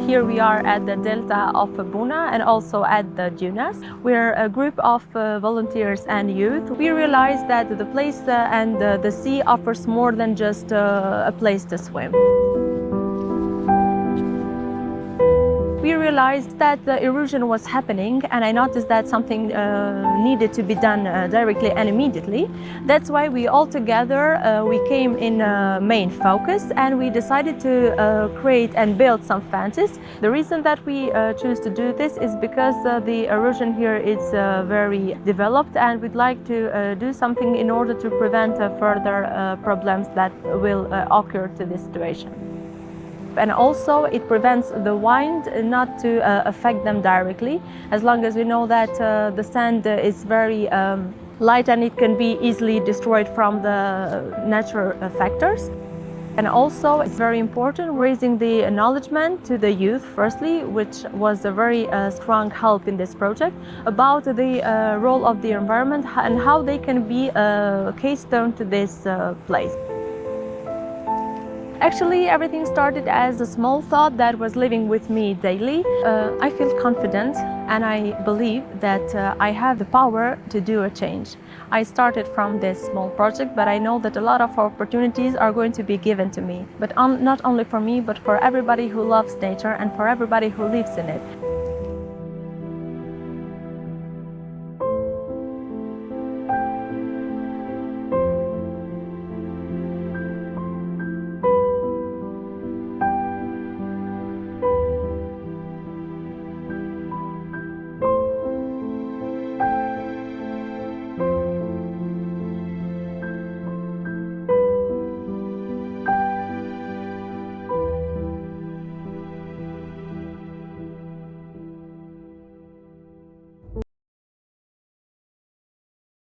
Here we are at the delta of Buna and also at the dunas. We're a group of volunteers and youth. We realized that the place and the sea offers more than just a place to swim. We realized that the erosion was happening, and I noticed that something needed to be done directly and immediately. That's why we all together we came in main focus, and we decided to create and build some fences. The reason that we choose to do this is because the erosion here is very developed, and we'd like to do something in order to prevent further problems that will occur to this situation. And also it prevents the wind not to affect them directly, as long as we know that the sand is very light and it can be easily destroyed from the natural factors. And also it's very important raising the acknowledgement to the youth firstly, which was a very strong help in this project, about the role of the environment and how they can be a keystone to this place. Actually, everything started as a small thought that was living with me daily. I feel confident and I believe that I have the power to do a change. I started from this small project, but I know that a lot of opportunities are going to be given to me. But not only for me, but for everybody who loves nature and for everybody who lives in it.